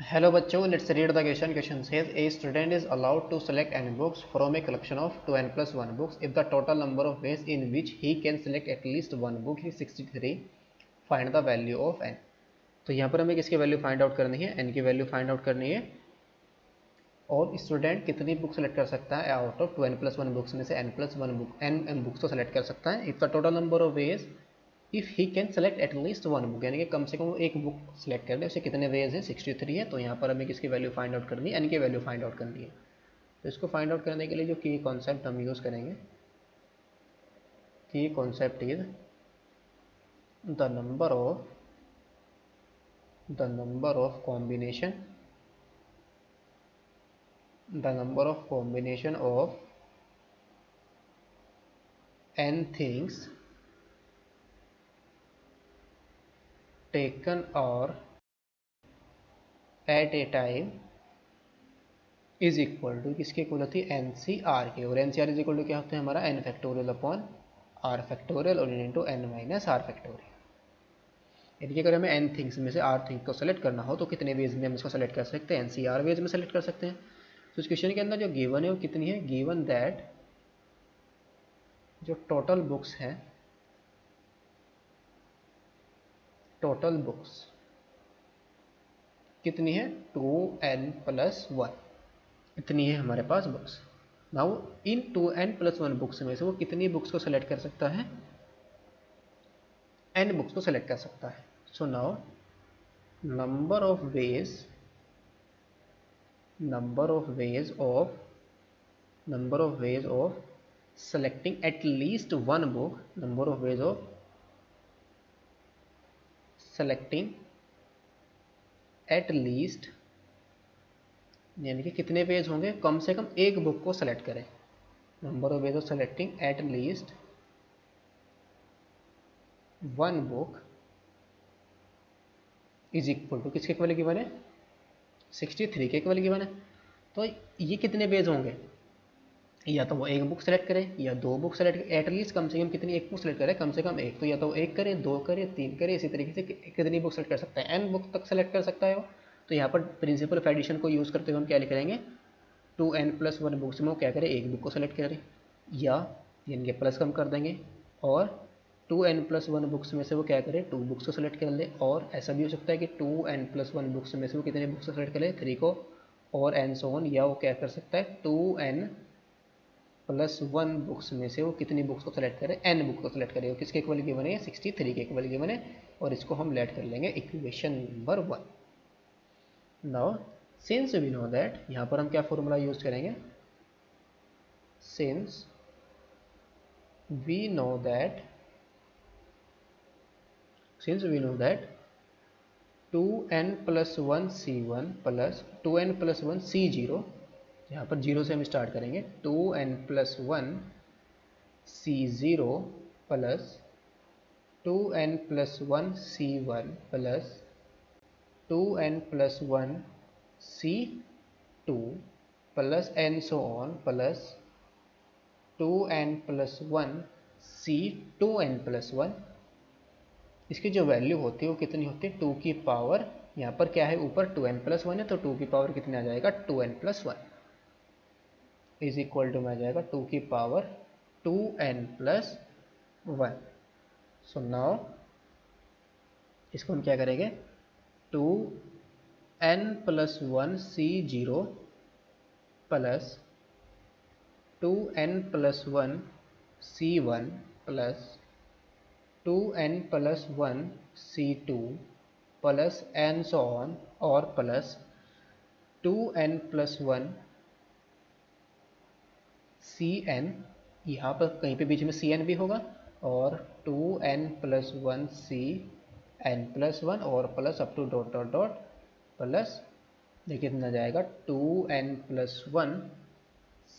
Hello बच्चों, let's read the question. Question says a student is allowed to select n books from a collection of 2n plus 1 books if the total number of ways in which he can select at least one book is 63. Find the value of n. तो यहाँ पर हमें किसकी value find out करनी है? n की value find out करनी है। और स्टूडेंट कितनी बुक सेलेक्ट कर सकता है out of 2n plus 1 books में से n plus 1 book n books को सेलेक्ट कर सकता है if the total number of veg if he can select at least one book, यानी कि कम से कम वो एक बुक सेलेक्ट कर ले। उसे कितने वेज है? 63 है। तो यहाँ पर हमें किसकी वैल्यू फाइंड आउट करनी है? एन की वैल्यू फाइंड आउट करनी है। तो इसको फाइंड आउट करने के लिए जो की कॉन्सेप्ट हम यूज़ करेंगे, की concept is the number of combination of n things taken or at a time is equal to किसके इक्वल होती है? एन सी आर के। और n C r is equal to क्या होता है हमारा? N factorial upon r factorial और into n minus r factorial. यानी कि अगर हमें एन थिंग्स में से आर थिंग को सेलेक्ट करना हो तो कितने वेज में हम इसको सेलेक्ट कर सकते हैं? एन सी आर वेज में सेलेक्ट कर सकते हैं। तो इस क्वेश्चन के अंदर जो गिवन है वो कितनी है? गिवन दैट जो टोटल बुक्स कितनी है? 2n प्लस 1 इतनी है हमारे पास बुक्स। नाउ इन 2n प्लस 1 बुक्स में से वो कितनी बुक्स को सेलेक्ट कर सकता है? n बुक्स को सेलेक्ट कर सकता है। So now number of ways of selecting at least one book, number of ways of selecting at least, यानी कि कितने वेज होंगे? कम से कम एक बुक को सेलेक्ट करें। Number of ways of selecting at least one book is equal to किसके equal given है? 63 के इक्वल गिवन है। तो ये कितने वेज होंगे? या तो वो एक बुक सेलेक्ट करे या दो बुक सेलेक्ट करे। एटलीस्ट कम से कम कितनी? एक बुक सेलेक्ट करे कम से कम एक। तो या तो एक करे, दो करे, तीन करे, इसी तरीके से कितनी बुक सेलेक्ट कर सकता है? एन बुक तक सेलेक्ट कर सकता है वो। तो यहाँ पर प्रिंसिपल ऑफ एडिशन को यूज़ करते हुए हम क्या लिख रहेंगे? 2n प्लस 1 बुक्स में वो क्या करे? एक बुक को सेलेक्ट करे, या यानी कि प्लस कम कर देंगे और 2n प्लस 1 बुक्स में से वो क्या करे? 2 बुक्स को सेलेक्ट कर ले। और ऐसा भी हो सकता है कि 2n प्लस 1 बुक्स में से वो कितने बुक्स को सेलेक्ट कर ले? 3 को और एन सो ऑन। या वो क्या कर सकता है? 2n प्लस 1 बुक्स में से वो कितनी बुक्स को सेलेक्ट करे? n बुक को सेलेक्ट करे। किसके इक्वल गिवन है? 63 के इक्वल गिवन है। और इसको हम लेट कर लेंगे equation number 1। Now since we know that, यहाँ पर हम क्या फॉर्मूला यूज करेंगे? Since we know that 2n plus 1 c1 plus 2n plus 1 c0, यहाँ पर जीरो से हम स्टार्ट करेंगे। 2n plus 1 c0 plus 2n plus 1 c1 plus 2n plus 1 c2 plus and so on plus 2n plus 1 c2n plus 1। इसकी जो value होती है वो कितनी होती है? 2 की पावर, यहाँ पर क्या है ऊपर 2n प्लस 1 है तो 2 की पावर कितनी आ जाएगा? 2n plus 1 is equal to में आ जाएगा 2 की power 2n plus 1। So now इसको हम क्या करेंगे? 2n plus 1 c0 plus 2n plus 1 c1 plus 2n plus 1 c2 plus and so on और प्लस 2n प्लस 1 cn, यहाँ पर कहीं पे बीच में cn भी होगा, और 2n प्लस 1 cn प्लस 1 और plus up to dot dot dot plus देखिए कितना जाएगा? 2n plus 1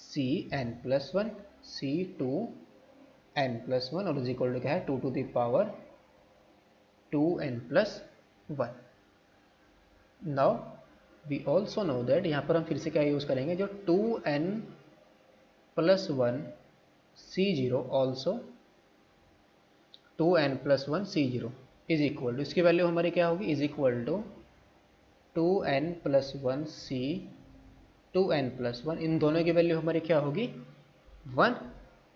cn plus 1 c2n plus 1 और इज इक्वल टू क्या है? 2 to the power 2n plus 1। Now we also know that, यहाँ पर हम फिर से क्या यूज़ करेंगे? जो 2n plus 1 c0 also 2n plus 1 c0 is equal to, इसकी वैल्यू हमारी क्या होगी? Is equal to 2n+1c 2n+1, इन दोनों की वैल्यू हमारी क्या होगी 1,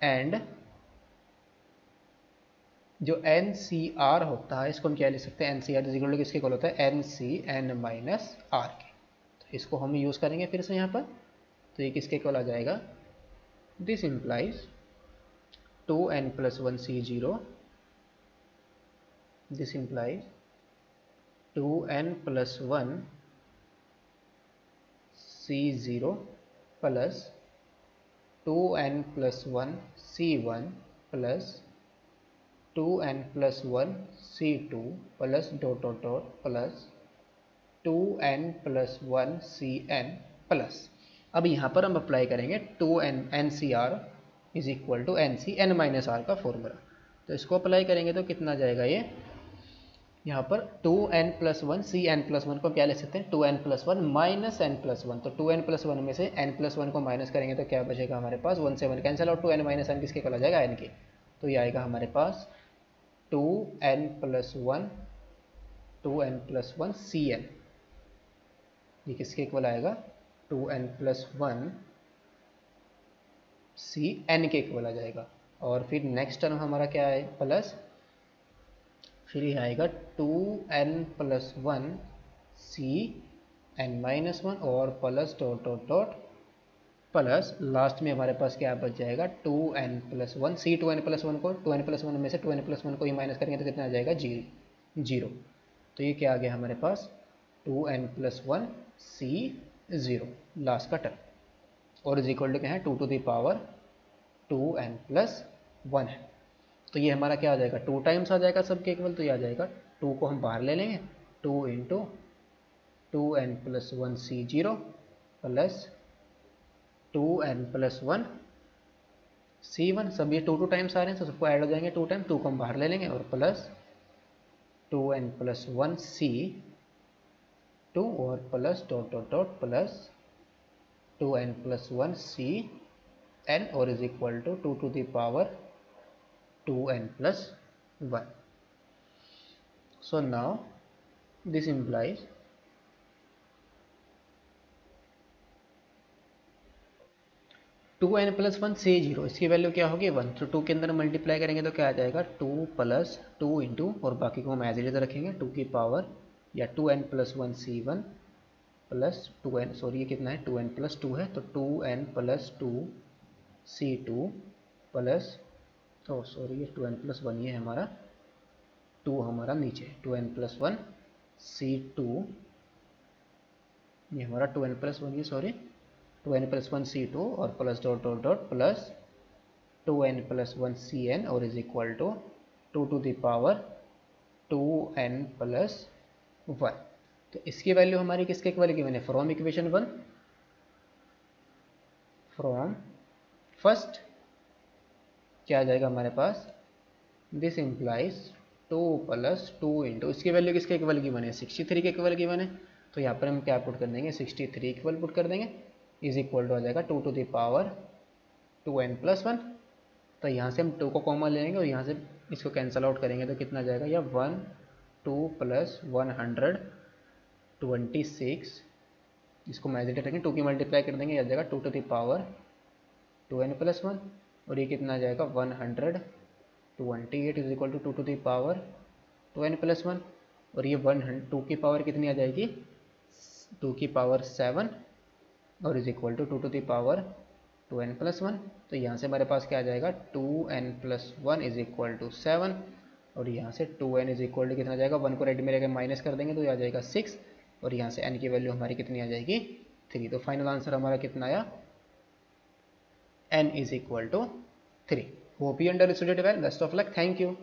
एंड जो NCR होता है इसको हम क्या लिख सकते हैं, NCR इज इक्वल टू किसके इक्वल होता है NCn-R के। तो इसको हम यूज़ करेंगे फिर से यहाँ पर, तो ये किसके इक्वल आ जाएगा, this implies 2n+1c0, this implies 2n+1c0 plus 2n+1c1 plus 2n+1c2 plus dot dot dot plus 2n+1cn plus, अब यहाँ पर हम अप्लाई करेंगे 2n-NCR is equal to NCn-R का फॉर्मूला। तो इसको अप्लाई करेंगे तो कितना जाएगा ये, यहाँ पर 2n+1 Cn+1 को क्या ले सकते हैं 2n+1 माइनस n+1, तो 2n+1 में से n+1 को माइनस करेंगे तो क्या बचेगा हमारे पास 1 से 1 cancel out, 2n minus n किसके इक्वल आ जाएगा n के, तो ये आएगा हमारे पास 2n+1 Cn, ये किसके इक्वल आएगा 2n+1 Cn के इक्वल आ जाएगा। और फिर नेक्स्ट टर्म हमारा क्या है प्लस, फिर ये आएगा 2n+1 Cn-1 और plus dot dot dot plus last में हमारे पास क्या बच जाएगा 2n+1 C2n+1 को 2n+1 में से 2n+1 को ही माइनस करेंगे तो कितना आ जाएगा 0। तो ये क्या आ गया हमारे पास 2n+1 C0 लास्ट का टर्म, और इज इक्वल टू क्या है 2 टू द पावर 2n+1 है। तो ये हमारा क्या आ जाएगा 2 टाइम्स आ जाएगा सबके इक्वल, तो ये आ जाएगा 2 को हम बाहर ले लेंगे, 2 into 2n+1 C0 plus 2n+1 C1, सब ये 2 टाइम्स आ रहे हैं तो सबको ऐड हो जाएंगे 2 टाइम, 2 को हम बाहर ले लेंगे और प्लस 2n+1 C2 और plus dot dot dot plus 2n+1 Cn और is equal to 2 to the power 2n+1। So now this implies 2n+1 C0, इसकी वैल्यू क्या होगी 1, तो 2 के अंदर मल्टीप्लाई करेंगे तो क्या आ जाएगा 2 प्लस 2 इंटू, और बाकी को हम एज इट इज रखेंगे 2 की पावर या 2n+1 C1 plus 2n, sorry ये कितना है 2n+2 है, तो 2n+2 C2 प्लस, तो सॉरी ये 2n+1 ये हमारा 2 हमारा नीचे 2n+1 C2, ये हमारा 2n+1 ये सॉरी 2n+1 C2 और plus dot dot dot plus 2n+1 Cn और is equal to 2 to the power 2n+1। तो इसकी वैल्यू हमारी किसके इक्वल गिवन है फ्रॉम इक्वेशन 1, फ्रॉम फर्स्ट क्या आ जाएगा हमारे पास, दिस इम्प्लाइज 2 प्लस 2 इंटू, इसकी वैल्यू किसके इक्वल गिवन है 63 के इक्वल गिवन है, तो यहाँ पर हम क्या पुट कर देंगे 63 इक्वल पुट कर देंगे, इज इक्वल टू आ जाएगा 2 टू द पावर 2n+1। तो यहाँ से हम 2 को कॉमन लेंगे और यहाँ से इसको कैंसिल आउट करेंगे तो कितना जाएगा, या 1 2 प्लस 126, इसको मैजिटेट रखेंगे 2 की मल्टीप्लाई कर देंगे, आ जाएगा 2 टू द पावर 2n+1 और ये कितना आ जाएगा 128 is equal to 2 to the power 2n+1 और ये 2 की पावर कितनी आ जाएगी 2 की पावर 7 और is equal to 2 to the power 2n+1। तो यहाँ से हमारे पास क्या आ जाएगा 2n+1 इज इक्वल टू 7 और यहाँ से 2n इज इक्वल टू कितना आ जाएगा, 1 को रेड में लेकर माइनस कर देंगे तो ये आ जाएगा 6 और यहाँ से n की वैल्यू हमारी कितनी आ जाएगी 3। तो फाइनल आंसर हमारा कितना आया, n is equal to 3। Hope you understood it well, best of luck, thank you.